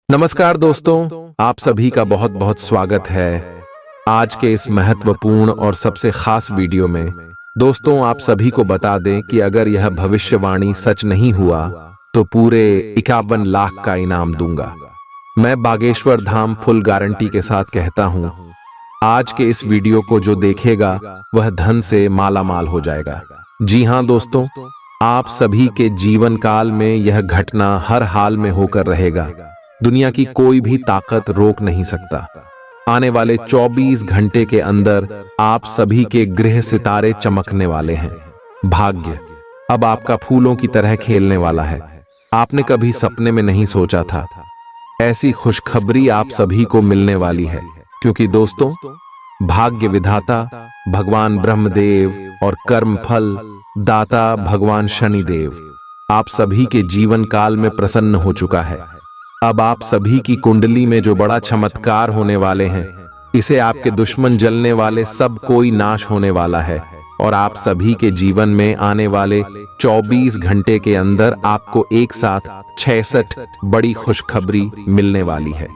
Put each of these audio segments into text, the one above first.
नमस्कार दोस्तों, आप सभी का बहुत बहुत स्वागत है आज के इस महत्वपूर्ण और सबसे खास वीडियो में। दोस्तों, आप सभी को बता दें कि अगर यह भविष्यवाणी सच नहीं हुआ तो पूरे 51 लाख का इनाम दूंगा। मैं बागेश्वर धाम फुल गारंटी के साथ कहता हूं, आज के इस वीडियो को जो देखेगा वह धन से माला माल हो जाएगा। जी हां दोस्तों, आप सभी के जीवन काल में यह घटना हर हाल में होकर रहेगा। दुनिया की कोई भी ताकत रोक नहीं सकता। आने वाले 24 घंटे के अंदर आप सभी के गृह सितारे चमकने वाले हैं। भाग्य अब आपका फूलों की तरह खेलने वाला है। आपने कभी सपने में नहीं सोचा था ऐसी खुशखबरी आप सभी को मिलने वाली है, क्योंकि दोस्तों, भाग्य विधाता भगवान ब्रह्मदेव और कर्म फल दाता भगवान शनिदेव आप सभी के जीवन काल में प्रसन्न हो चुका है। अब आप सभी की कुंडली में जो बड़ा चमत्कार होने वाले हैं, इसे आपके दुश्मन जलने वाले सब कोई नाश होने वाला है और आप सभी के जीवन में आने वाले 24 घंटे के अंदर आपको एक साथ 66 बड़ी खुशखबरी मिलने वाली है।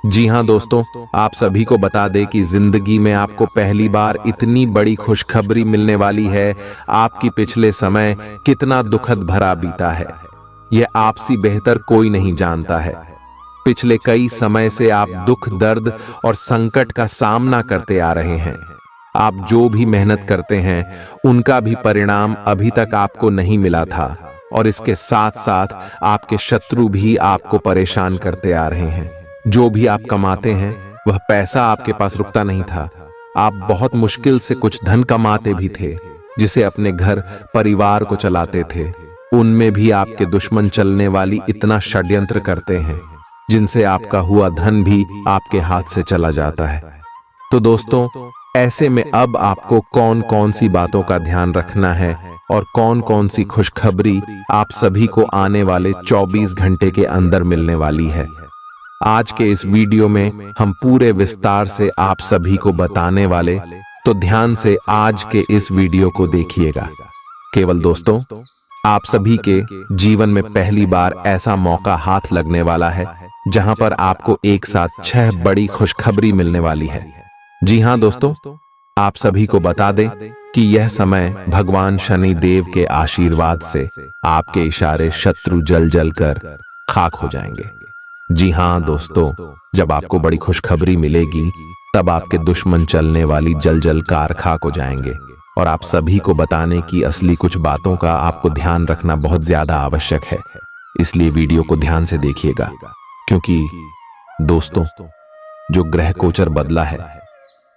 जी हां दोस्तों, आप सभी को बता दें कि जिंदगी में आपको पहली बार इतनी बड़ी खुशखबरी मिलने वाली है। आपकी पिछले समय कितना दुखद भरा बीता है, यह आपसे बेहतर कोई नहीं जानता है। पिछले कई समय से आप दुख, दर्द और संकट का सामना करते आ रहे हैं। आप जो भी मेहनत करते हैं उनका भी परिणाम अभी तक आपको नहीं मिला था और इसके साथ साथ आपके शत्रु भी आपको परेशान करते आ रहे हैं। जो भी आप कमाते हैं वह पैसा आपके पास रुकता नहीं था। आप बहुत मुश्किल से कुछ धन कमाते भी थे, जिसे अपने घर परिवार को चलाते थे। उनमें भी आपके दुश्मन चलने वाली इतना षड्यंत्र करते हैं, जिनसे आपका हुआ धन भी आपके हाथ से चला जाता है। तो दोस्तों, ऐसे में अब आपको कौन कौन सी बातों का ध्यान रखना है और कौन कौन सी खुशखबरी आप सभी को आने वाले 24 घंटे के अंदर मिलने वाली है, आज के इस वीडियो में हम पूरे विस्तार से आप सभी को बताने वाले। तो ध्यान से आज के इस वीडियो को देखिएगा। केवल दोस्तों, आप सभी के जीवन में पहली बार ऐसा मौका हाथ लगने वाला है जहां पर आपको एक साथ 6 बड़ी खुशखबरी मिलने वाली है। जी हां दोस्तों, आप सभी को बता दें कि यह समय भगवान शनि देव के आशीर्वाद से आपके इशारे शत्रु जल जल कर खाक हो जाएंगे। जी हां दोस्तों, जब आपको बड़ी खुशखबरी मिलेगी तब आपके दुश्मन चलने वाली जल जल कार खाक हो जाएंगे और आप सभी को बताने की असली कुछ बातों का आपको ध्यान रखना बहुत ज्यादा आवश्यक है। इसलिए वीडियो को ध्यान से देखिएगा, क्योंकि दोस्तों, जो ग्रह गोचर बदला है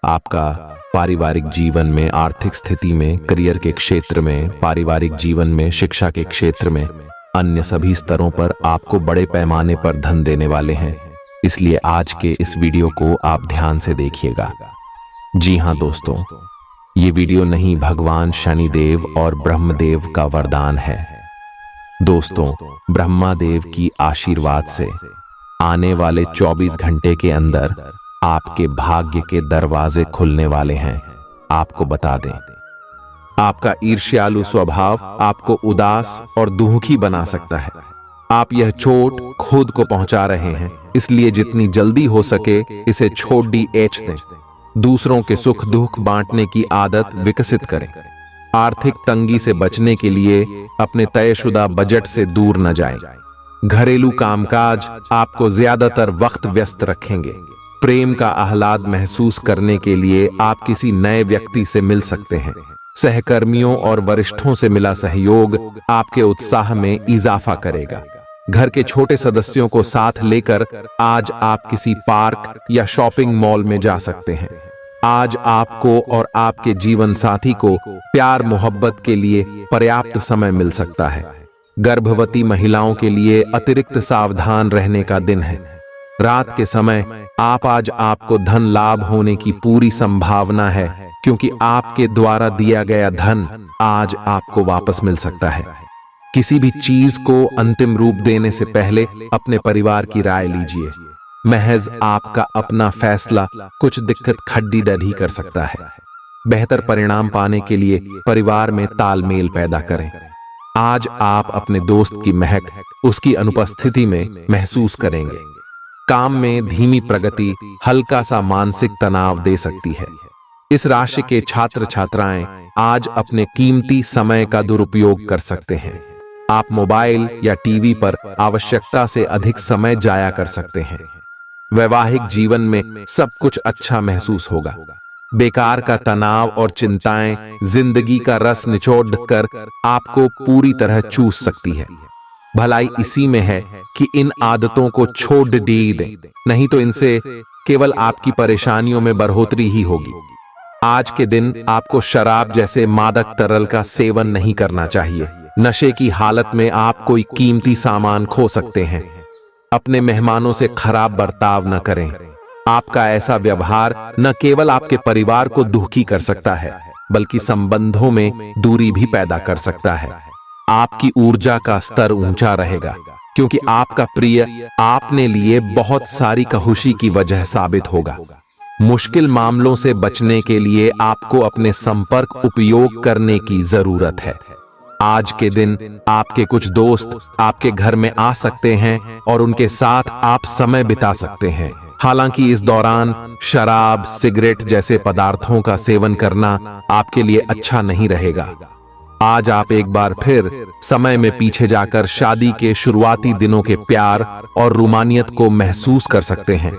आपका पारिवारिक जीवन में, आर्थिक स्थिति में, करियर के क्षेत्र में, पारिवारिक जीवन में, शिक्षा के क्षेत्र में, अन्य सभी स्तरों पर आपको बड़े पैमाने पर धन देने वाले हैं। इसलिए आज के इस वीडियो को आप ध्यान से देखिएगा। जी हां दोस्तों, ये वीडियो नहीं, भगवान शनिदेव और ब्रह्मदेव का वरदान है। दोस्तों, ब्रह्मादेव की आशीर्वाद से आने वाले 24 घंटे के अंदर आपके भाग्य के दरवाजे खुलने वाले हैं। आपको बता दें, आपका ईर्ष्यालु स्वभाव आपको उदास और दुखी बना सकता है। आप यह चोट खुद को पहुंचा रहे हैं, इसलिए जितनी जल्दी हो सके इसे छोड़ दें। दूसरों के सुख दुख बांटने की आदत विकसित करें। आर्थिक तंगी से बचने के लिए अपने तयशुदा बजट से दूर न जाएं। घरेलू कामकाज आपको ज्यादातर वक्त व्यस्त रखेंगे। प्रेम का आह्लाद महसूस करने के लिए आप किसी नए व्यक्ति से मिल सकते हैं। सहकर्मियों और वरिष्ठों से मिला सहयोग आपके उत्साह में इजाफा करेगा। घर के छोटे सदस्यों को साथ लेकर आज आप किसी पार्क या शॉपिंग मॉल में जा सकते हैं। आज आपको और आपके जीवन साथी को प्यार मोहब्बत के लिए पर्याप्त समय मिल सकता है। गर्भवती महिलाओं के लिए अतिरिक्त सावधान रहने का दिन है। रात के समय आज आपको धन लाभ होने की पूरी संभावना है, क्योंकि आपके द्वारा दिया गया धन आज आपको वापस मिल सकता है। किसी भी चीज को अंतिम रूप देने से पहले अपने परिवार की राय लीजिए। महज आपका अपना फैसला कुछ दिक्कत खड्डी डढ़ी कर सकता है। बेहतर परिणाम पाने के लिए परिवार में तालमेल पैदा करें। आज आप अपने दोस्त की महक उसकी अनुपस्थिति में महसूस करेंगे। काम में धीमी प्रगति हल्का सा मानसिक तनाव दे सकती है। इस राशि के छात्र छात्राएं आज अपने कीमती समय का दुरुपयोग कर सकते हैं। आप मोबाइल या टीवी पर आवश्यकता से अधिक समय जाया कर सकते हैं। वैवाहिक जीवन में सब कुछ अच्छा महसूस होगा। बेकार का तनाव और चिंताएं जिंदगी का रस निचोड़ कर आपको पूरी तरह चूस सकती है। भलाई इसी में है कि इन आदतों को छोड़ दें, नहीं तो इनसे केवल आपकी परेशानियों में बढ़ोतरी ही होगी। आज के दिन आपको शराब जैसे मादक तरल का सेवन नहीं करना चाहिए। नशे की हालत में आप कोई कीमती सामान खो सकते हैं। अपने मेहमानों से खराब बर्ताव न करें। आपका ऐसा व्यवहार न केवल आपके परिवार को दुखी कर सकता है, बल्कि संबंधों में दूरी भी पैदा कर सकता है। आपकी ऊर्जा का स्तर ऊंचा रहेगा, क्योंकि आपका प्रिय आपने लिए बहुत सारी खुशी की वजह साबित होगा। मुश्किल मामलों से बचने के लिए आपको अपने संपर्क उपयोग करने की जरूरत है। आज के दिन आपके कुछ दोस्त आपके घर में आ सकते हैं और उनके साथ आप समय बिता सकते हैं। हालांकि इस दौरान शराब, सिगरेट जैसे पदार्थों का सेवन करना आपके लिए अच्छा नहीं रहेगा। आज आप एक बार फिर समय में पीछे जाकर शादी के शुरुआती दिनों के प्यार और रोमानियत को महसूस कर सकते हैं।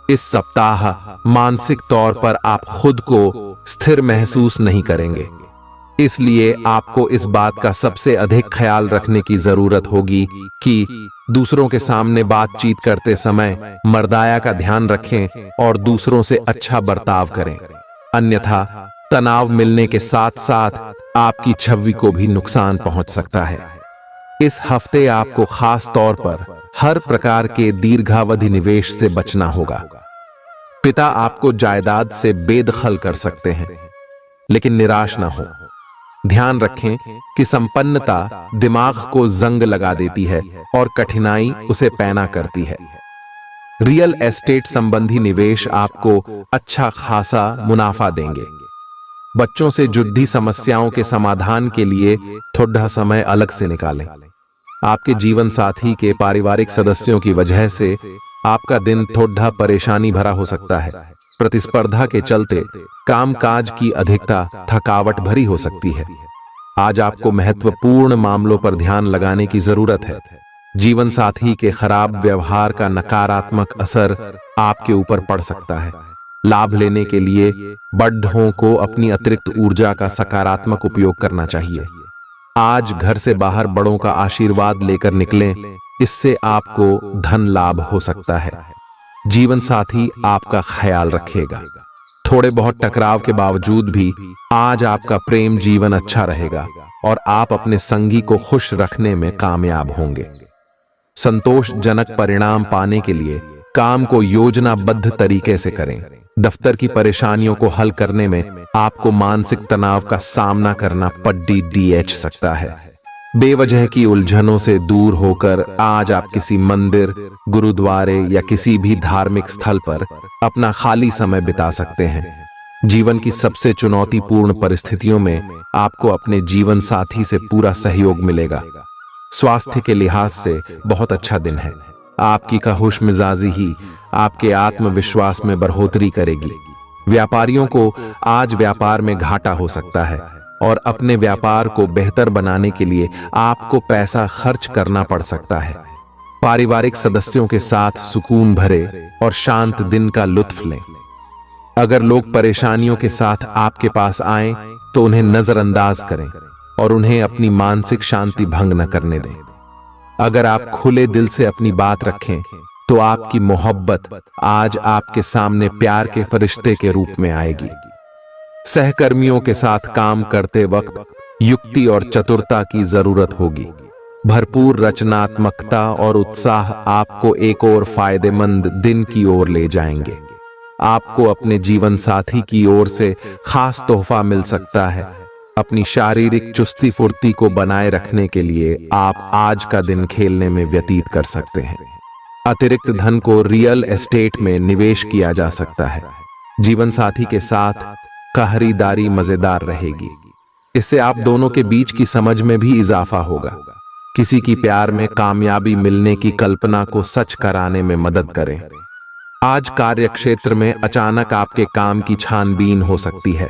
इस सप्ताह मानसिक तौर पर आप खुद को स्थिर महसूस नहीं करेंगे, इसलिए आपको इस बात का सबसे अधिक ख्याल रखने की जरूरत होगी कि दूसरों के सामने बातचीत करते समय मर्दाया का ध्यान रखें और दूसरों से अच्छा बर्ताव करें। अन्यथा तनाव मिलने के साथ साथ आपकी छवि को भी नुकसान पहुंच सकता है। इस हफ्ते आपको खास तौर पर हर प्रकार के दीर्घावधि निवेश से बचना होगा। पिता आपको जायदाद से बेदखल कर सकते हैं, लेकिन निराश न हो। ध्यान रखें कि संपन्नता दिमाग को जंग लगा देती है और कठिनाई उसे पैना करती है। रियल एस्टेट संबंधी निवेश आपको अच्छा खासा मुनाफा देंगे। बच्चों से जुड़ी समस्याओं के समाधान के लिए थोड़ा समय अलग से निकालें। आपके जीवन साथी के पारिवारिक सदस्यों की वजह से आपका दिन थोड़ा परेशानी भरा हो सकता है। प्रतिस्पर्धा के चलते कामकाज की अधिकता थकावट भरी हो सकती है। आज आपको महत्वपूर्ण मामलों पर ध्यान लगाने की जरूरत है। जीवन साथी के खराब व्यवहार का नकारात्मक असर आपके ऊपर पड़ सकता है। लाभ लेने के लिए बड़ों को अपनी अतिरिक्त ऊर्जा का सकारात्मक उपयोग करना चाहिए। आज घर से बाहर बड़ों का आशीर्वाद लेकर निकलें, इससे आपको धन लाभ हो सकता है। जीवन साथी आपका ख्याल रखेगा। थोड़े बहुत टकराव के बावजूद भी आज आपका प्रेम जीवन अच्छा रहेगा और आप अपने संगी को खुश रखने में कामयाब होंगे। संतोषजनक परिणाम पाने के लिए काम को योजनाबद्ध तरीके से करें। दफ्तर की परेशानियों को हल करने में आपको मानसिक तनाव का सामना करना पड़ सकता है। बेवजह की उलझनों से दूर होकर आज आप किसी मंदिर, गुरुद्वारे या किसी भी धार्मिक स्थल पर अपना खाली समय बिता सकते हैं। जीवन की सबसे चुनौतीपूर्ण परिस्थितियों में आपको अपने जीवन साथी से पूरा सहयोग मिलेगा। स्वास्थ्य के लिहाज से बहुत अच्छा दिन है। आपकी खुश मिजाजी ही आपके आत्मविश्वास में बढ़ोतरी करेगी। व्यापारियों को आज व्यापार में घाटा हो सकता है और अपने व्यापार को बेहतर बनाने के लिए आपको पैसा खर्च करना पड़ सकता है। पारिवारिक सदस्यों के साथ सुकून भरे और शांत दिन का लुत्फ लें। अगर लोग परेशानियों के साथ आपके पास आएं, तो उन्हें नजरअंदाज करें और उन्हें अपनी मानसिक शांति भंग न करने दें। अगर आप खुले दिल से अपनी बात रखें, तो आपकी मोहब्बत आज आपके सामने प्यार के फरिश्ते के रूप में आएगी। सहकर्मियों के साथ काम करते वक्त युक्ति और चतुरता की जरूरत होगी। भरपूर रचनात्मकता और उत्साह आपको एक और फायदेमंद दिन की ओर ले जाएंगे। आपको अपने जीवन साथी की ओर से खास तोहफा मिल सकता है। अपनी शारीरिक चुस्ती फुर्ती को बनाए रखने के लिए आप आज का दिन खेलने में व्यतीत कर सकते हैं। अतिरिक्त धन को रियल एस्टेट में निवेश किया जा सकता है। जीवन साथी के साथ खरीदारी मजेदार रहेगी। इससे आप दोनों के बीच की समझ में भी इजाफा होगा। किसी की प्यार में कामयाबी मिलने की कल्पना को सच कराने में मदद करें। आज कार्य क्षेत्र में अचानक आपके काम की छानबीन हो सकती है।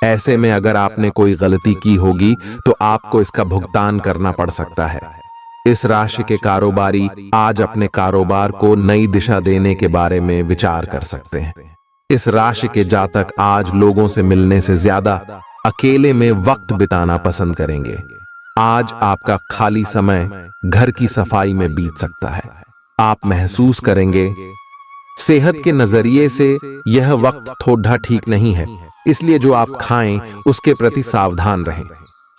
ऐसे में अगर आपने कोई गलती की होगी तो आपको इसका भुगतान करना पड़ सकता है। इस राशि के कारोबारी आज अपने कारोबार को नई दिशा देने के बारे में विचार कर सकते हैं। इस राशि के जातक आज लोगों से मिलने से ज्यादा अकेले में वक्त बिताना पसंद करेंगे। आज आपका खाली समय घर की सफाई में बीत सकता है। आप महसूस करेंगे सेहत के नजरिए से यह वक्त थोड़ा ठीक नहीं है, इसलिए जो आप खाएं उसके प्रति सावधान रहें।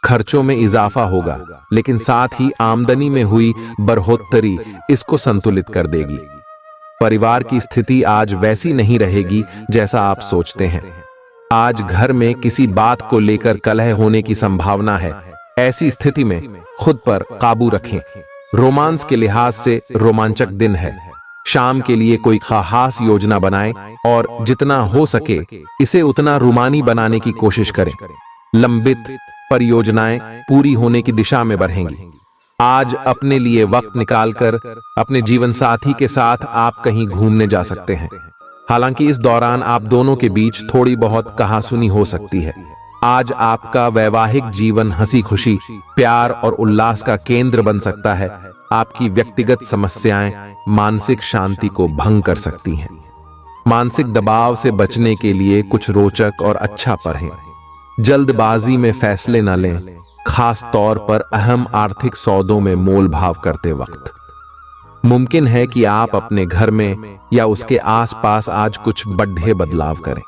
खर्चों में इजाफा होगा, लेकिन साथ ही आमदनी में हुई बढ़ोतरी इसको संतुलित कर देगी। परिवार की स्थिति आज वैसी नहीं रहेगी जैसा आप सोचते हैं। आज घर में किसी बात को लेकर कलह होने की संभावना है। ऐसी स्थिति में खुद पर काबू रखें। रोमांस के लिहाज से रोमांचक दिन है। शाम के लिए कोई खास योजना बनाएं और जितना हो सके इसे उतना रोमानी बनाने की कोशिश करें। लंबित परियोजनाएं पूरी होने की दिशा में बढ़ेंगी। आज अपने लिए वक्त निकालकर अपने जीवन साथी के साथ आप कहीं घूमने जा सकते हैं। हालांकि इस दौरान आप दोनों के बीच थोड़ी बहुत कहासुनी हो सकती है। आज आपका वैवाहिक जीवन हंसी खुशी, प्यार और उल्लास का केंद्र बन सकता है। आपकी व्यक्तिगत समस्याएं मानसिक शांति को भंग कर सकती हैं। मानसिक दबाव से बचने के लिए कुछ रोचक और अच्छा पढ़ें। जल्दबाजी में फैसले न लें, खास तौर पर अहम आर्थिक सौदों में मोल भाव करते वक्त। मुमकिन है कि आप अपने घर में या उसके आसपास आज कुछ बड़े बदलाव करें।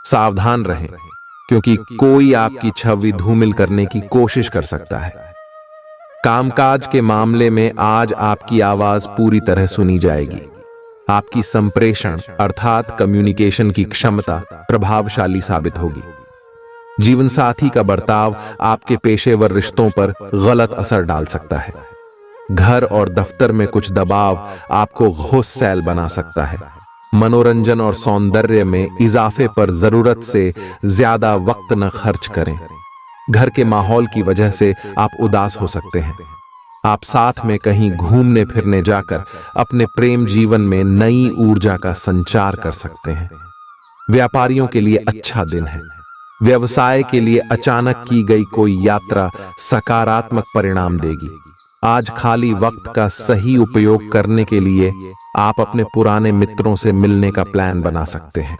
सावधान रहें, क्योंकि कोई आपकी छवि धूमिल करने की कोशिश कर सकता है। कामकाज के मामले में आज आपकी आवाज पूरी तरह सुनी जाएगी। आपकी संप्रेषण अर्थात कम्युनिकेशन की क्षमता प्रभावशाली साबित होगी। जीवन साथी का बर्ताव आपके पेशेवर रिश्तों पर गलत असर डाल सकता है। घर और दफ्तर में कुछ दबाव आपको गुस्सैल बना सकता है। मनोरंजन और सौंदर्य में इजाफे पर जरूरत से ज्यादा वक्त न खर्च करें। घर के माहौल की वजह से आप उदास हो सकते हैं। आप साथ में कहीं घूमने फिरने जाकर अपने प्रेम जीवन में नई ऊर्जा का संचार कर सकते हैं। व्यापारियों के लिए अच्छा दिन है। व्यवसाय के लिए अचानक की गई कोई यात्रा सकारात्मक परिणाम देगी। आज खाली वक्त का सही उपयोग करने के लिए आप अपने पुराने मित्रों से मिलने का प्लान बना सकते हैं।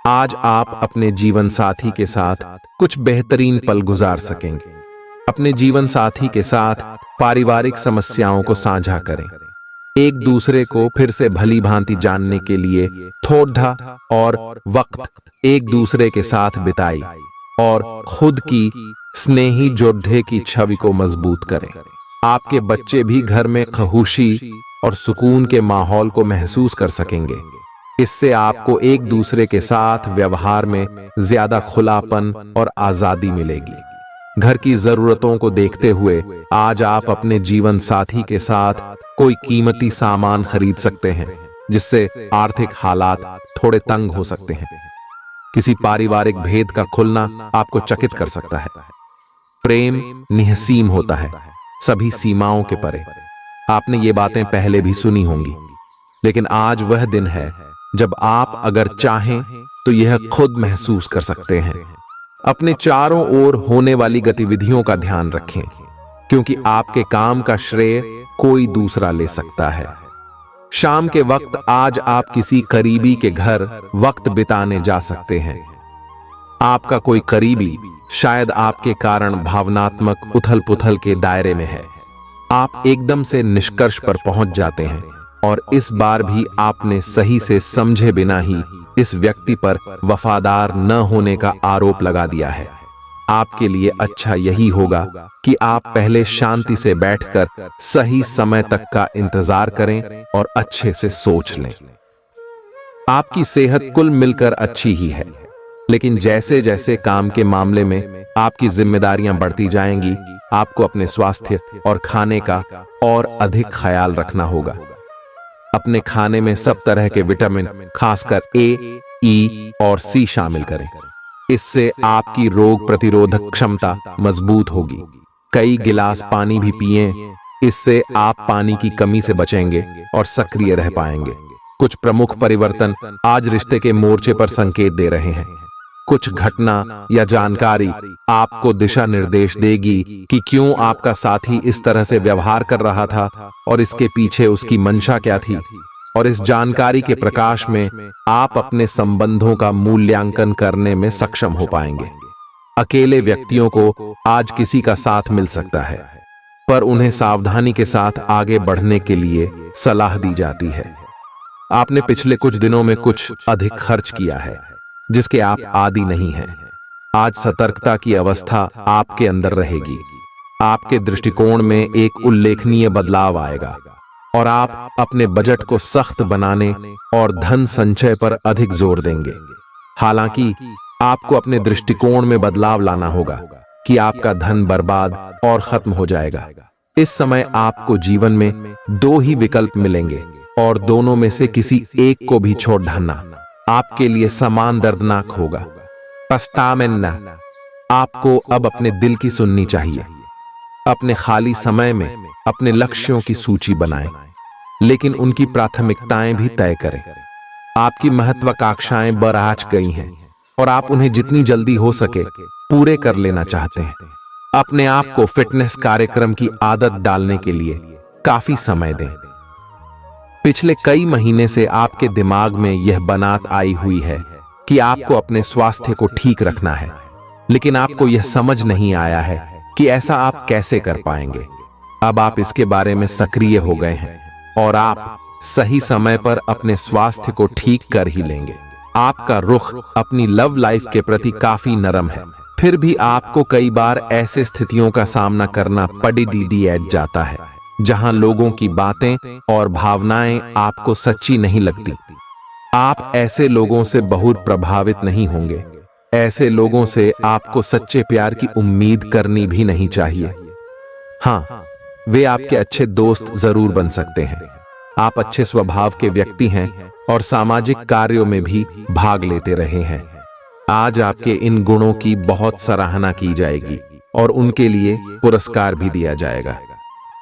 आज आप अपने जीवन साथी के साथ कुछ बेहतरीन पल गुजार सकेंगे। अपने जीवन साथी के साथ पारिवारिक समस्याओं को साझा करें। एक दूसरे को फिर से भली भांति जानने के लिए थोड़ा और वक्त एक दूसरे के साथ बिताई और खुद की स्नेही जोड़े की छवि को मजबूत करें। आपके बच्चे भी घर में खुशी और सुकून के माहौल को महसूस कर सकेंगे। इससे आपको एक दूसरे के साथ व्यवहार में ज्यादा खुलापन और आजादी मिलेगी। घर की जरूरतों को देखते हुए आज आप अपने जीवन साथी के साथ कोई कीमती सामान खरीद सकते हैं, जिससे आर्थिक हालात थोड़े तंग हो सकते हैं। किसी पारिवारिक भेद का खुलना आपको चकित कर सकता है। प्रेम निहसीम होता है, सभी सीमाओं के परे। आपने ये बातें पहले भी सुनी होंगी, लेकिन आज वह दिन है जब आप अगर चाहें तो यह खुद महसूस कर सकते हैं। अपने चारों ओर होने वाली गतिविधियों का ध्यान रखें, क्योंकि आपके काम का श्रेय कोई दूसरा ले सकता है। शाम के वक्त आज आप किसी करीबी के घर वक्त बिताने जा सकते हैं। आपका कोई करीबी शायद आपके कारण भावनात्मक उथल-पुथल के दायरे में है। आप एकदम से निष्कर्ष पर पहुंच जाते हैं और इस बार भी आपने सही से समझे बिना ही इस व्यक्ति पर वफादार न होने का आरोप लगा दिया है। आपके लिए अच्छा यही होगा कि आप पहले शांति से बैठकर सही समय तक का इंतजार करें और अच्छे से सोच लें। आपकी सेहत कुल मिलकर अच्छी ही है, लेकिन जैसे जैसे काम के मामले में आपकी जिम्मेदारियां बढ़ती जाएंगी, आपको अपने स्वास्थ्य और खाने का और अधिक ख्याल रखना होगा। अपने खाने में सब तरह के विटामिन, खासकर ए, ई और सी शामिल करें। इससे आपकी रोग प्रतिरोधक क्षमता मजबूत होगी। कई गिलास पानी भी पिएं इससे आप पानी की कमी से बचेंगे और सक्रिय रह पाएंगे। कुछ प्रमुख परिवर्तन आज रिश्ते के मोर्चे पर संकेत दे रहे हैं। कुछ घटना या जानकारी आपको दिशा निर्देश देगी कि क्यों आपका साथी इस तरह से व्यवहार कर रहा था और इसके पीछे उसकी मंशा क्या थी। और इस जानकारी के प्रकाश में आप अपने संबंधों का मूल्यांकन करने में सक्षम हो पाएंगे। अकेले व्यक्तियों को आज किसी का साथ मिल सकता है, पर उन्हें सावधानी के साथ आगे बढ़ने के लिए सलाह दी जाती है। आपने पिछले कुछ दिनों में कुछ अधिक खर्च किया है जिसके आप आदी नहीं हैं। आज सतर्कता की अवस्था आपके अंदर रहेगी। आपके दृष्टिकोण में एक उल्लेखनीय बदलाव आएगा और आप अपने बजट को सख्त बनाने और धन संचय पर अधिक जोर देंगे। हालांकि आपको अपने दृष्टिकोण में बदलाव लाना होगा कि आपका धन बर्बाद और खत्म हो जाएगा। इस समय आपको जीवन में दो ही विकल्प मिलेंगे और दोनों में से किसी एक को भी छोड़ डालना आपके लिए समान दर्दनाक होगा। पछतावें आपको अब अपने दिल की सुननी चाहिए। अपने खाली समय में अपने लक्ष्यों की सूची बनाएं, लेकिन उनकी प्राथमिकताएं भी तय करें। आपकी महत्वाकांक्षाएं बराज गई हैं और आप उन्हें जितनी जल्दी हो सके पूरे कर लेना चाहते हैं। अपने आप को फिटनेस कार्यक्रम की आदत डालने के लिए काफी समय दें। पिछले कई महीने से आपके दिमाग में यह बात आई हुई है कि आपको अपने स्वास्थ्य को ठीक रखना है, लेकिन आपको यह समझ नहीं आया है कि ऐसा आप कैसे कर पाएंगे। अब आप इसके बारे में सक्रिय हो गए हैं और आप सही समय पर अपने स्वास्थ्य को ठीक कर ही लेंगे। आपका रुख अपनी लव लाइफ के प्रति काफी नरम है, फिर भी आपको कई बार ऐसे स्थितियों का सामना करना पड़ जाता है जहां लोगों की बातें और भावनाएं आपको सच्ची नहीं लगती। आप ऐसे लोगों से बहुत प्रभावित नहीं होंगे। ऐसे लोगों से आपको सच्चे प्यार की उम्मीद करनी भी नहीं चाहिए। हाँ, वे आपके अच्छे दोस्त जरूर बन सकते हैं। आप अच्छे स्वभाव के व्यक्ति हैं और सामाजिक कार्यों में भी भाग लेते रहे हैं। आज आपके इन गुणों की बहुत सराहना की जाएगी और उनके लिए पुरस्कार भी दिया जाएगा।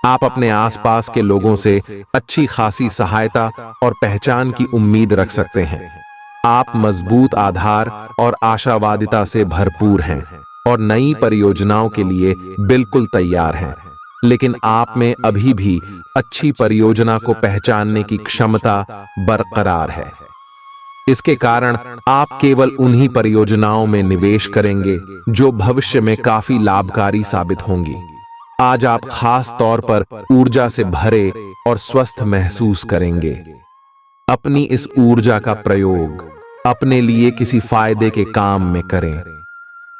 आप अपने आसपास के लोगों से अच्छी खासी सहायता और पहचान की उम्मीद रख सकते हैं। आप मजबूत आधार और आशावादिता से भरपूर हैं और नई परियोजनाओं के लिए बिल्कुल तैयार हैं। लेकिन आप में अभी भी अच्छी परियोजना को पहचानने की क्षमता बरकरार है। इसके कारण आप केवल उन्हीं परियोजनाओं में निवेश करेंगे जो भविष्य में काफी लाभकारी साबित होंगी। आज आप खास तौर पर ऊर्जा से भरे और स्वस्थ महसूस करेंगे। अपनी इस ऊर्जा का प्रयोग अपने लिए किसी फायदे के काम में करें।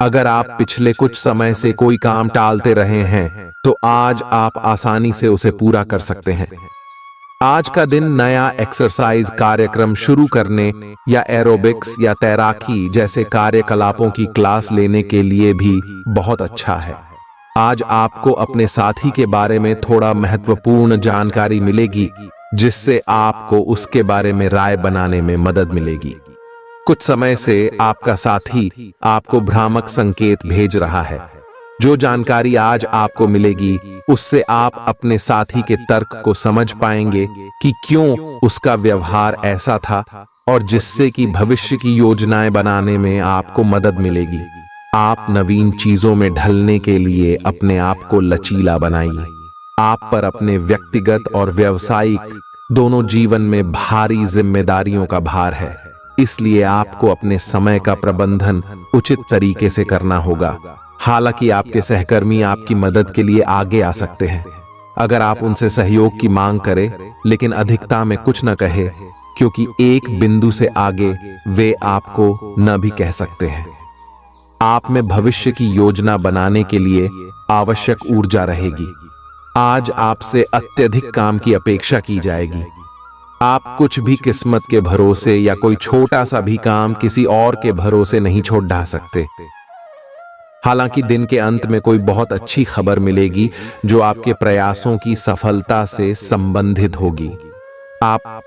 अगर आप पिछले कुछ समय से कोई काम टालते रहे हैं तो आज आप आसानी से उसे पूरा कर सकते हैं। आज का दिन नया एक्सरसाइज कार्यक्रम शुरू करने या एरोबिक्स या तैराकी जैसे कार्यकलापों की क्लास लेने के लिए भी बहुत अच्छा है। आज आपको अपने साथी के बारे में थोड़ा महत्वपूर्ण जानकारी मिलेगी, जिससे आपको उसके बारे में राय बनाने में मदद मिलेगी। कुछ समय से आपका साथी आपको भ्रामक संकेत भेज रहा है। जो जानकारी आज आपको मिलेगी उससे आप अपने साथी के तर्क को समझ पाएंगे कि क्यों उसका व्यवहार ऐसा था और जिससे कि भविष्य की योजनाएं बनाने में आपको मदद मिलेगी। आप नवीन चीजों में ढलने के लिए अपने आप को लचीला बनाइए। आप पर अपने व्यक्तिगत और व्यावसायिक दोनों जीवन में भारी जिम्मेदारियों का भार है, इसलिए आपको अपने समय का प्रबंधन उचित तरीके से करना होगा। हालांकि आपके सहकर्मी आपकी मदद के लिए आगे आ सकते हैं अगर आप उनसे सहयोग की मांग करें, लेकिन अधिकता में कुछ न कहे, क्योंकि एक बिंदु से आगे वे आपको न भी कह सकते हैं। आप में भविष्य की योजना बनाने के लिए आवश्यक ऊर्जा रहेगी। आज आपसे अत्यधिक काम की अपेक्षा की जाएगी। आप कुछ भी किस्मत के भरोसे या कोई छोटा सा भी काम किसी और के भरोसे नहीं छोड़ ढा सकते। हालांकि दिन के अंत में कोई बहुत अच्छी खबर मिलेगी जो आपके प्रयासों की सफलता से संबंधित होगी। आप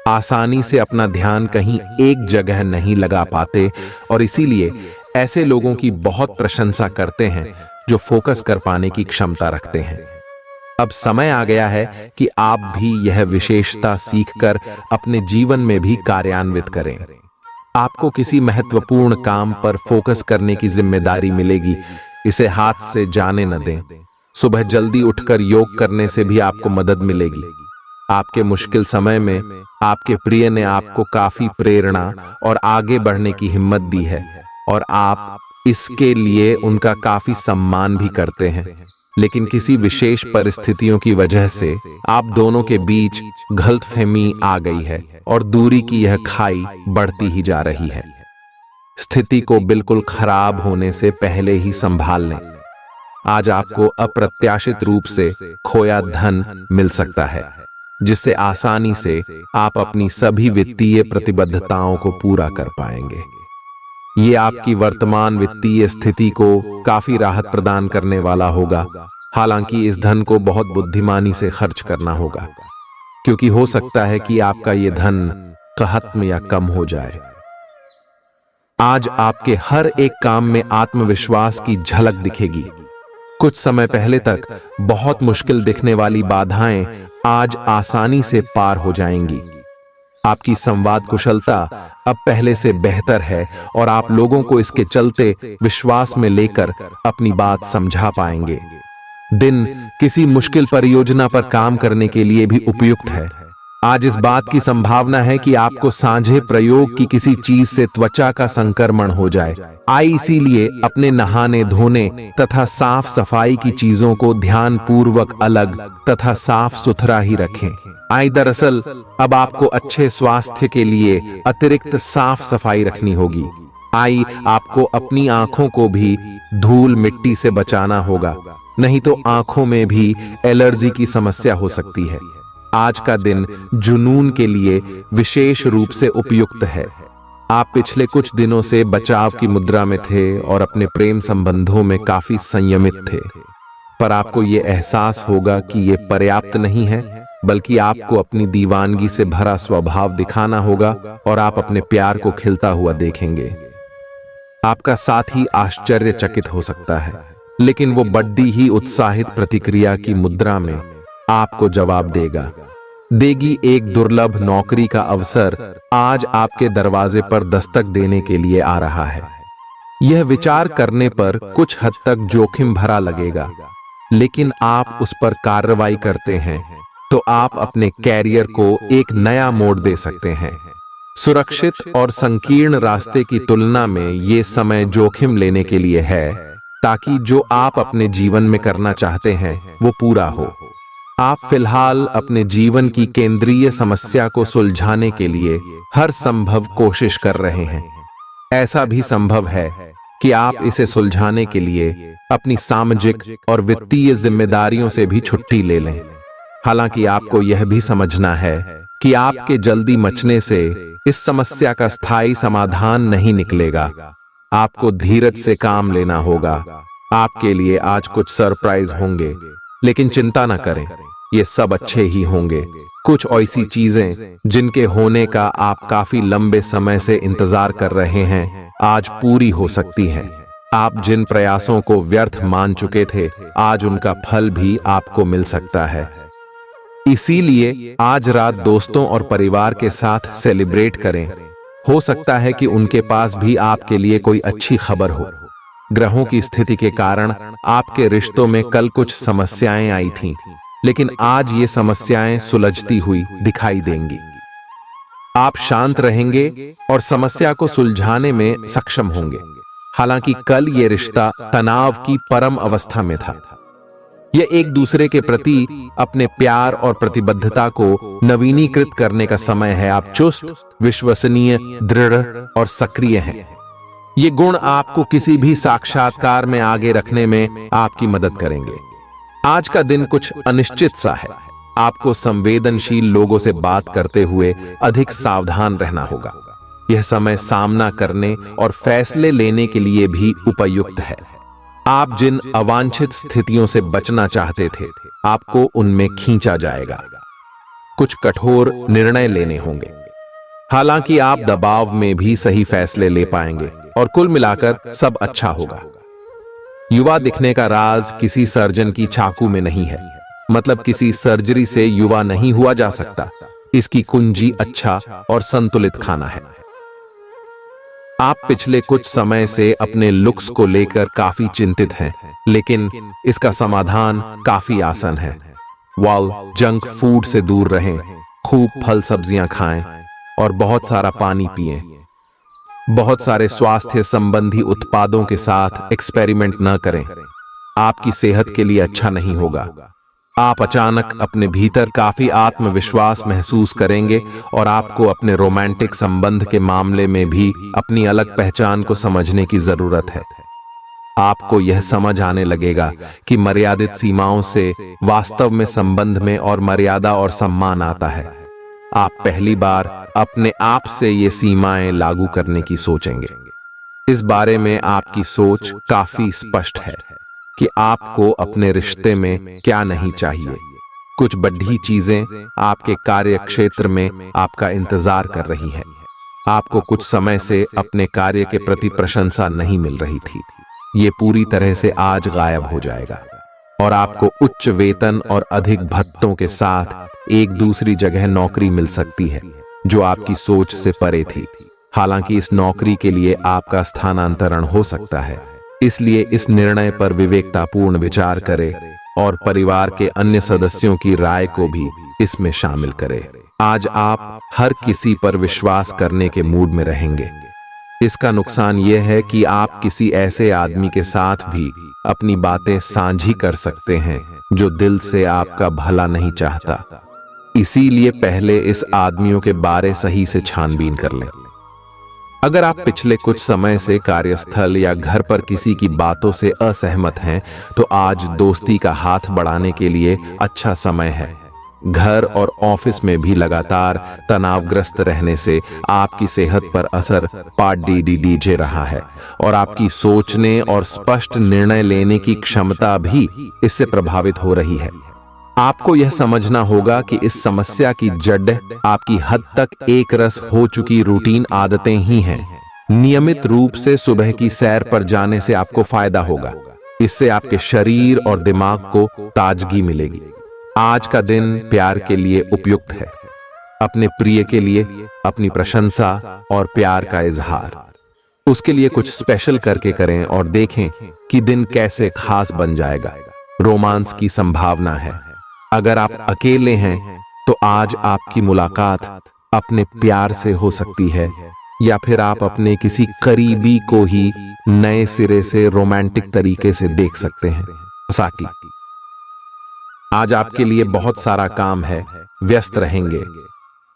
आसानी से अपना ध्यान कहीं एक जगह नहीं लगा पाते और इसीलिए ऐसे लोगों की बहुत प्रशंसा करते हैं जो फोकस कर पाने की क्षमता रखते हैं। अब समय आ गया है कि आप भी यह विशेषता सीखकर अपने जीवन में भी कार्यान्वित करें। आपको किसी महत्वपूर्ण काम पर फोकस करने की जिम्मेदारी मिलेगी, इसे हाथ से जाने न दें। सुबह जल्दी उठकर योग करने से भी आपको मदद मिलेगी। आपके मुश्किल समय में आपके प्रिय ने आपको काफी प्रेरणा और आगे बढ़ने की हिम्मत दी है और आप इसके लिए उनका काफी सम्मान भी करते हैं। लेकिन किसी विशेष परिस्थितियों की वजह से आप दोनों के बीच गलतफहमी आ गई है और दूरी की यह खाई बढ़ती ही जा रही है। स्थिति को बिल्कुल खराब होने से पहले ही संभाल लें। आज आपको अप्रत्याशित रूप से खोया धन मिल सकता है, जिससे आसानी से आप अपनी सभी वित्तीय प्रतिबद्धताओं को पूरा कर पाएंगे। ये आपकी वर्तमान वित्तीय स्थिति को काफी राहत प्रदान करने वाला होगा। हालांकि इस धन को बहुत बुद्धिमानी से खर्च करना होगा, क्योंकि हो सकता है कि आपका ये धन खत्म या कम हो जाए। आज आपके हर एक काम में आत्मविश्वास की झलक दिखेगी। कुछ समय पहले तक बहुत मुश्किल दिखने वाली बाधाएं आज आसानी से पार हो जाएंगी। आपकी संवाद कुशलता अब पहले से बेहतर है और आप लोगों को इसके चलते विश्वास में लेकर अपनी बात समझा पाएंगे। दिन किसी मुश्किल परियोजना पर काम करने के लिए भी उपयुक्त है। आज इस बात की संभावना है कि आपको सांझे प्रयोग की किसी चीज से त्वचा का संक्रमण हो जाए। इसीलिए अपने नहाने धोने तथा साफ सफाई की चीजों को ध्यान पूर्वक अलग तथा साफ सुथरा ही रखें। दरअसल अब आपको अच्छे स्वास्थ्य के लिए अतिरिक्त साफ सफाई रखनी होगी। आपको अपनी आंखों को भी धूल मिट्टी से बचाना होगा, नहीं तो आंखों में भी एलर्जी की समस्या हो सकती है। आज का दिन जुनून के लिए विशेष रूप से उपयुक्त है। आप पिछले कुछ दिनों से बचाव की मुद्रा में थे और अपने प्रेम संबंधों में काफी संयमित थे, पर आपको ये एहसास होगा कि ये पर्याप्त नहीं है, बल्कि आपको अपनी दीवानगी से भरा स्वभाव दिखाना होगा और आप अपने प्यार को खिलता हुआ देखेंगे। आपका साथी आश्चर्यचकित हो सकता है, लेकिन वो बड़ी ही उत्साहित प्रतिक्रिया की मुद्रा में आपको जवाब देगी। एक दुर्लभ नौकरी का अवसर आज आपके दरवाजे पर दस्तक देने के लिए आ रहा है। यह विचार करने पर कुछ हद तक जोखिम भरा लगेगा, लेकिन आप उस पर कार्रवाई करते हैं तो आप अपने कैरियर को एक नया मोड़ दे सकते हैं। सुरक्षित और संकीर्ण रास्ते की तुलना में ये समय जोखिम लेने के लिए है, ताकि जो आप अपने जीवन में करना चाहते हैं वो पूरा हो। आप फिलहाल अपने जीवन की केंद्रीय समस्या को सुलझाने के लिए हर संभव कोशिश कर रहे हैं। ऐसा भी संभव है कि आप इसे सुलझाने के लिए अपनी सामाजिक और वित्तीय जिम्मेदारियों से भी छुट्टी ले लें। हालांकि आपको यह भी समझना है कि आपके जल्दी मचने से इस समस्या का स्थायी समाधान नहीं निकलेगा। आपको धीरज से काम लेना होगा। आपके लिए आज कुछ सरप्राइज होंगे, लेकिन चिंता न करें, ये सब अच्छे ही होंगे। कुछ ऐसी चीजें जिनके होने का आप काफी लंबे समय से इंतजार कर रहे हैं, आज पूरी हो सकती हैं। आप जिन प्रयासों को व्यर्थ मान चुके थे, आज उनका फल भी आपको मिल सकता है। इसीलिए आज रात दोस्तों और परिवार के साथ सेलिब्रेट करें। हो सकता है कि उनके पास भी आपके लिए कोई अच्छी खबर हो। ग्रहों की स्थिति के कारण आपके रिश्तों में कल कुछ समस्याएं आई थीं, लेकिन आज ये समस्याएं सुलझती हुई दिखाई देंगी। आप शांत रहेंगे और समस्या को सुलझाने में सक्षम होंगे। हालांकि कल ये रिश्ता तनाव की परम अवस्था में था। यह एक दूसरे के प्रति अपने प्यार और प्रतिबद्धता को नवीनीकृत करने का समय है। आप चुस्त, विश्वसनीय, दृढ़ और सक्रिय हैं। ये गुण आपको किसी भी साक्षात्कार में आगे रखने में आपकी मदद करेंगे। आज का दिन कुछ अनिश्चित सा है। आपको संवेदनशील लोगों से बात करते हुए अधिक सावधान रहना होगा। यह समय सामना करने और फैसले लेने के लिए भी उपयुक्त है। आप जिन अवांछित स्थितियों से बचना चाहते थे, आपको उनमें खींचा जाएगा। कुछ कठोर निर्णय लेने होंगे। हालांकि आप दबाव में भी सही फैसले ले पाएंगे और कुल मिलाकर सब अच्छा होगा। युवा दिखने का राज किसी सर्जन की चाकू में नहीं है। मतलब किसी सर्जरी से युवा नहीं हुआ जा सकता। इसकी कुंजी अच्छा और संतुलित खाना है। आप पिछले कुछ समय से अपने लुक्स को लेकर काफी चिंतित हैं, लेकिन इसका समाधान काफी आसान है। जंक फूड से दूर रहें, खूब फल सब्जियां खाएं और बहुत सारा पानी पिएं। बहुत सारे स्वास्थ्य संबंधी उत्पादों के साथ एक्सपेरिमेंट न करें, आपकी सेहत के लिए अच्छा नहीं होगा। आप अचानक अपने भीतर काफी आत्मविश्वास महसूस करेंगे और आपको अपने रोमांटिक संबंध के मामले में भी अपनी अलग पहचान को समझने की जरूरत है। आपको यह समझ आने लगेगा कि मर्यादित सीमाओं से वास्तव में संबंध में और मर्यादा और सम्मान आता है। आप पहली बार अपने आप से ये सीमाएं लागू करने की सोचेंगे। इस बारे में आपकी सोच काफी स्पष्ट है कि आपको अपने रिश्ते में क्या नहीं चाहिए। कुछ बड़ी चीजें आपके कार्य क्षेत्र में आपका इंतजार कर रही हैं। आपको कुछ समय से अपने कार्य के प्रति प्रशंसा नहीं मिल रही थी। ये पूरी तरह से आज गायब हो जाएगा और आपको उच्च वेतन और अधिक भत्तों के साथ एक दूसरी जगह नौकरी मिल सकती है जो आपकी सोच से परे थी। हालांकि इस नौकरी के लिए आपका स्थानांतरण हो सकता है, इसलिए इस निर्णय पर विवेकतापूर्ण विचार करें और परिवार के अन्य सदस्यों की राय को भी इसमें शामिल करें। आज आप हर किसी पर विश्वास करने के मूड में रहेंगे। इसका नुकसान यह है कि आप किसी ऐसे आदमी के साथ भी अपनी बातें साझी कर सकते हैं जो दिल से आपका भला नहीं चाहता। इसीलिए पहले इस आदमियों के बारे सही से छानबीन कर लें। अगर आप पिछले कुछ समय से कार्यस्थल या घर पर किसी की बातों से असहमत हैं, तो आज दोस्ती का हाथ बढ़ाने के लिए अच्छा समय है। घर और ऑफिस में भी लगातार तनावग्रस्त रहने से आपकी सेहत पर असर पड़ रहा है और आपकी सोचने और स्पष्ट निर्णय लेने की क्षमता भी इससे प्रभावित हो रही है। आपको यह समझना होगा कि इस समस्या की जड़ आपकी हद तक एक रस हो चुकी रूटीन आदतें ही हैं। नियमित रूप से सुबह की सैर पर जाने से आपको फायदा होगा। इससे आपके शरीर और दिमाग को ताजगी मिलेगी। आज का दिन प्यार के लिए उपयुक्त है। अपने प्रिय के लिए अपनी प्रशंसा और प्यार का इजहार उसके लिए कुछ स्पेशल करके करें और देखें कि दिन कैसे खास बन जाएगा। रोमांस की संभावना है। अगर आप अकेले हैं तो आज आपकी मुलाकात अपने प्यार से हो सकती है, या फिर आप अपने किसी करीबी को ही नए सिरे से रोमांटिक तरीके से देख सकते हैं। साकी, आज आपके लिए बहुत सारा काम है, व्यस्त रहेंगे।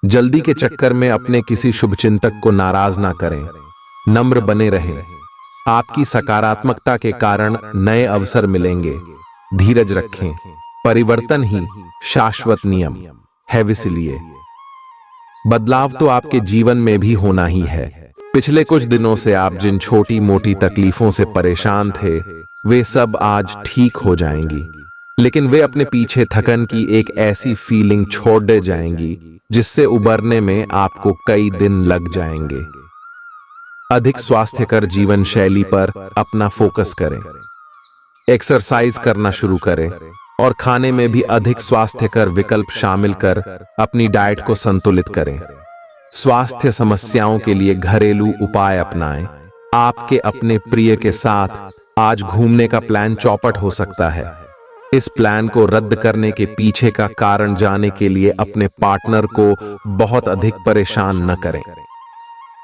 जल्दी के चक्कर में अपने किसी शुभचिंतक को नाराज ना करें, नम्र बने रहें। आपकी सकारात्मकता के कारण नए अवसर मिलेंगे। धीरज रखें, परिवर्तन ही शाश्वत नियम है, इसलिए बदलाव तो आपके जीवन में भी होना ही है। पिछले कुछ दिनों से आप जिन छोटी मोटी तकलीफों से परेशान थे, वे सब आज ठीक हो जाएंगी, लेकिन वे अपने पीछे थकन की एक ऐसी फीलिंग छोड़ दे जाएंगी जिससे उबरने में आपको कई दिन लग जाएंगे। अधिक स्वास्थ्यकर जीवन शैली पर अपना फोकस करें। एक्सरसाइज करना शुरू करें और खाने में भी अधिक स्वास्थ्यकर विकल्प शामिल कर अपनी डाइट को संतुलित करें। स्वास्थ्य समस्याओं के लिए घरेलू उपाय अपनाएं। आपके अपने प्रिय के साथ आज घूमने का प्लान चौपट हो सकता है। इस प्लान को रद्द करने के पीछे का कारण जानने के लिए अपने पार्टनर को बहुत अधिक परेशान न करें।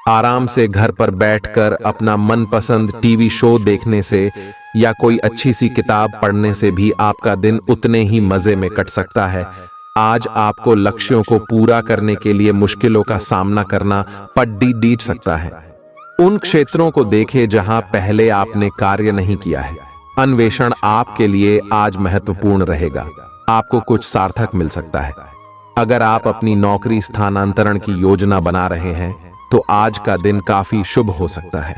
आराम से घर पर बैठकर अपना मनपसंद टीवी शो देखने से या कोई अच्छी सी किताब पढ़ने से भी आपका दिन उतने ही मजे में कट सकता है। आज आपको लक्ष्यों को पूरा करने के लिए मुश्किलों का सामना करना पड़ सकता है। उन क्षेत्रों को देखें जहां पहले आपने कार्य नहीं किया है। अन्वेषण आपके लिए आज महत्वपूर्ण रहेगा। आपको कुछ सार्थक मिल सकता है। अगर आप अपनी नौकरी स्थानांतरण की योजना बना रहे हैं तो आज का दिन काफी शुभ हो सकता है।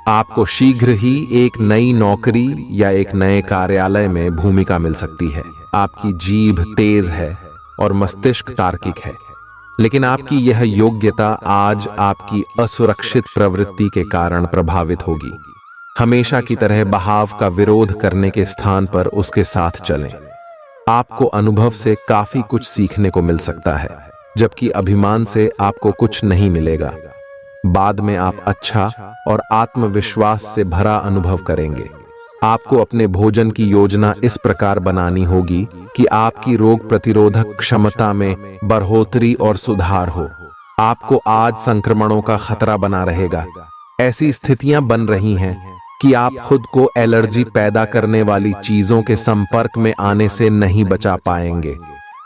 आपको शीघ्र ही एक नई नौकरी या एक नए कार्यालय में भूमिका मिल सकती है। आपकी जीभ तेज है और मस्तिष्क तार्किक है, लेकिन आपकी यह योग्यता आज आपकी असुरक्षित प्रवृत्ति के कारण प्रभावित होगी। हमेशा की तरह बहाव का विरोध करने के स्थान पर उसके साथ चलें। आपको अनुभव से काफी कुछ सीखने को मिल सकता है, जबकि अभिमान से आपको कुछ नहीं मिलेगा। बाद में आप अच्छा और आत्मविश्वास से भरा अनुभव करेंगे। आपको अपने भोजन की योजना इस प्रकार बनानी होगी कि आपकी रोग प्रतिरोधक क्षमता में बढ़ोतरी और सुधार हो। आपको आज संक्रमणों का खतरा बना रहेगा। ऐसी स्थितियां बन रही हैं कि आप खुद को एलर्जी पैदा करने वाली चीजों के संपर्क में आने से नहीं बचा पाएंगे।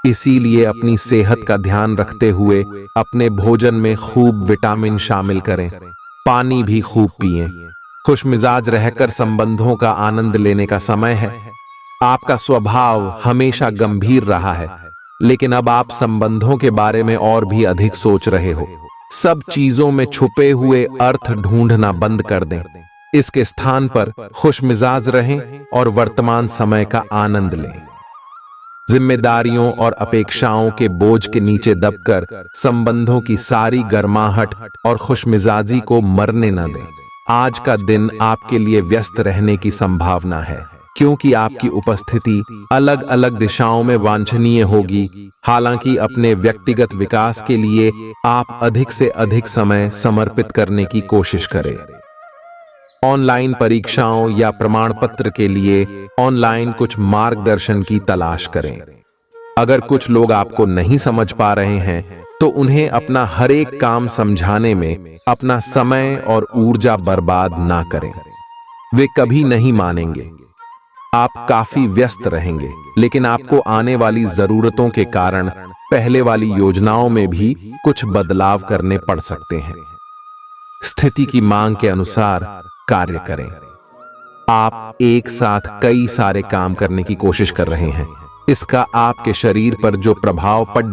इसीलिए अपनी सेहत का ध्यान रखते हुए अपने भोजन में खूब विटामिन शामिल करें, पानी भी खूब पिएं। खुशमिजाज रहकर संबंधों का आनंद लेने का समय है। आपका स्वभाव हमेशा गंभीर रहा है, लेकिन अब आप संबंधों के बारे में और भी अधिक सोच रहे हो। सब चीजों में छुपे हुए अर्थ ढूंढना बंद कर दें। इसके स्थान पर खुशमिजाज रहें और वर्तमान समय का आनंद लें। जिम्मेदारियों और अपेक्षाओं के बोझ के नीचे दबकर संबंधों की सारी गर्माहट और खुशमिजाजी को मरने न दें। आज का दिन आपके लिए व्यस्त रहने की संभावना है, क्योंकि आपकी उपस्थिति अलग अलग दिशाओं में वांछनीय होगी। हालांकि अपने व्यक्तिगत विकास के लिए आप अधिक से अधिक समय समर्पित करने की कोशिश करें। ऑनलाइन परीक्षाओं या प्रमाण पत्र के लिए ऑनलाइन कुछ मार्गदर्शन की तलाश करें। अगर कुछ लोग आपको नहीं समझ पा रहे हैं तो उन्हें अपना हर एक काम समझाने में अपना समय और ऊर्जा बर्बाद ना करें। वे कभी नहीं मानेंगे। आप काफी व्यस्त रहेंगे, लेकिन आपको आने वाली जरूरतों के कारण पहले वाली योजनाओं में भी कुछ बदलाव करने पड़ सकते हैं। स्थिति की मांग के अनुसार कार्य करें। आप एक साथ कई सारे काम करने की कोशिश कर रहे हैं। इसका आपके शरीर पर जो प्रभाव पड़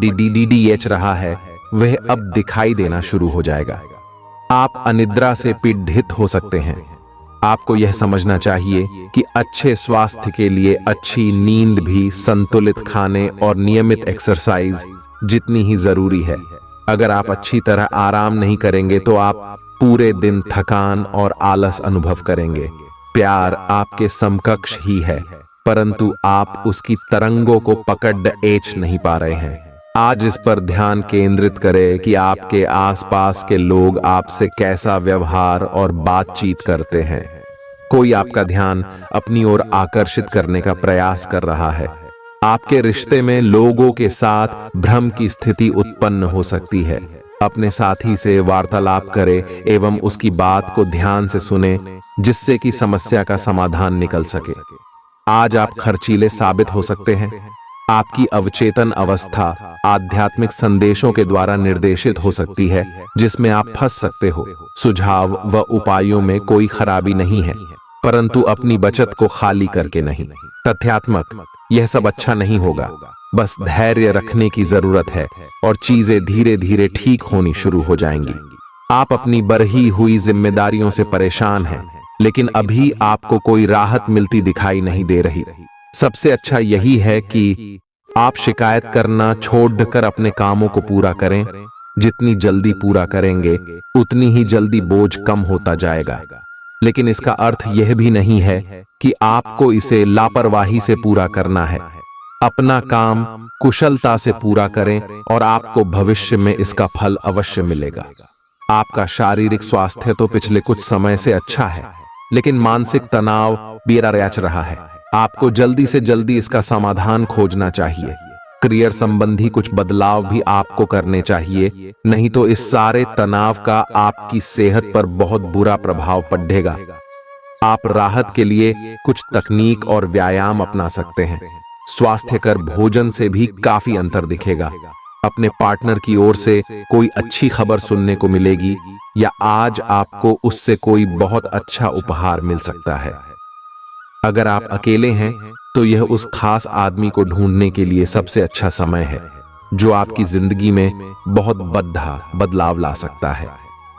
रहा है वह अब दिखाई देना शुरू हो जाएगा। आप अनिद्रा से पीड़ित हो सकते हैं। आपको यह समझना चाहिए कि अच्छे स्वास्थ्य के लिए अच्छी नींद भी संतुलित खाने और नियमित एक्सरसाइज जितनी ही जरूरी है। अगर आप अच्छी तरह आराम नहीं करेंगे तो आप पूरे दिन थकान और आलस अनुभव करेंगे। प्यार आपके समकक्ष ही है, परंतु आप उसकी तरंगों को पकड़ नहीं पा रहे हैं। आज इस पर ध्यान केंद्रित करें कि आपके आसपास के लोग आपसे कैसा व्यवहार और बातचीत करते हैं। कोई आपका ध्यान अपनी ओर आकर्षित करने का प्रयास कर रहा है। आपके रिश्ते में लोगों के साथ भ्रम की स्थिति उत्पन्न हो सकती है। अपने साथी से वार्तालाप करें एवं उसकी बात को ध्यान से सुने, जिससे कि समस्या का समाधान निकल सके। आज आप खर्चीले साबित हो सकते हैं। आपकी अवचेतन अवस्था आध्यात्मिक संदेशों के द्वारा निर्देशित हो सकती है, जिसमें आप फंस सकते हो। सुझाव व उपायों में कोई खराबी नहीं है, परंतु अपनी बचत को खाली करके नहीं। तथ्यात्मक यह सब अच्छा नहीं होगा। बस धैर्य रखने की जरूरत है और चीजें धीरे धीरे ठीक होनी शुरू हो जाएंगी। आप अपनी बढ़ी हुई जिम्मेदारियों से परेशान हैं, लेकिन अभी आपको कोई राहत मिलती दिखाई नहीं दे रही। सबसे अच्छा यही है कि आप शिकायत करना छोड़कर अपने कामों को पूरा करें। जितनी जल्दी पूरा करेंगे उतनी ही जल्दी बोझ कम होता जाएगा। लेकिन इसका अर्थ यह भी नहीं है कि आपको इसे लापरवाही से पूरा करना है। अपना काम कुशलता से पूरा करें और आपको भविष्य में इसका फल अवश्य मिलेगा। आपका शारीरिक स्वास्थ्य तो पिछले कुछ समय से अच्छा है, लेकिन मानसिक तनाव बेरा रच रहा है। आपको जल्दी से जल्दी इसका समाधान खोजना चाहिए। करियर संबंधी कुछ बदलाव भी आपको करने चाहिए, नहीं तो इस सारे तनाव का आपकी सेहत पर बहुत बुरा प्रभाव पड़ेगा। आप राहत के लिए कुछ तकनीक और व्यायाम अपना सकते हैं। स्वास्थ्यकर भोजन से भी काफी अंतर दिखेगा। अपने पार्टनर की ओर से कोई अच्छी खबर सुनने को मिलेगी या आज आपको उससे कोई बहुत अच्छा उपहार मिल सकता है। अगर आप अकेले हैं तो यह उस खास आदमी को ढूंढने के लिए सबसे अच्छा समय है जो आपकी जिंदगी में बहुत बड़ा बदलाव ला सकता है।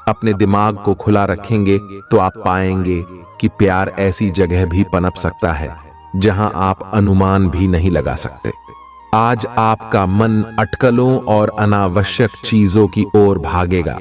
अपने दिमाग को खुला रखेंगे तो आप पाएंगे कि प्यार ऐसी जगह भी पनप सकता है जहां आप अनुमान भी नहीं लगा सकते। आज आपका मन अटकलों और अनावश्यक चीजों की ओर भागेगा।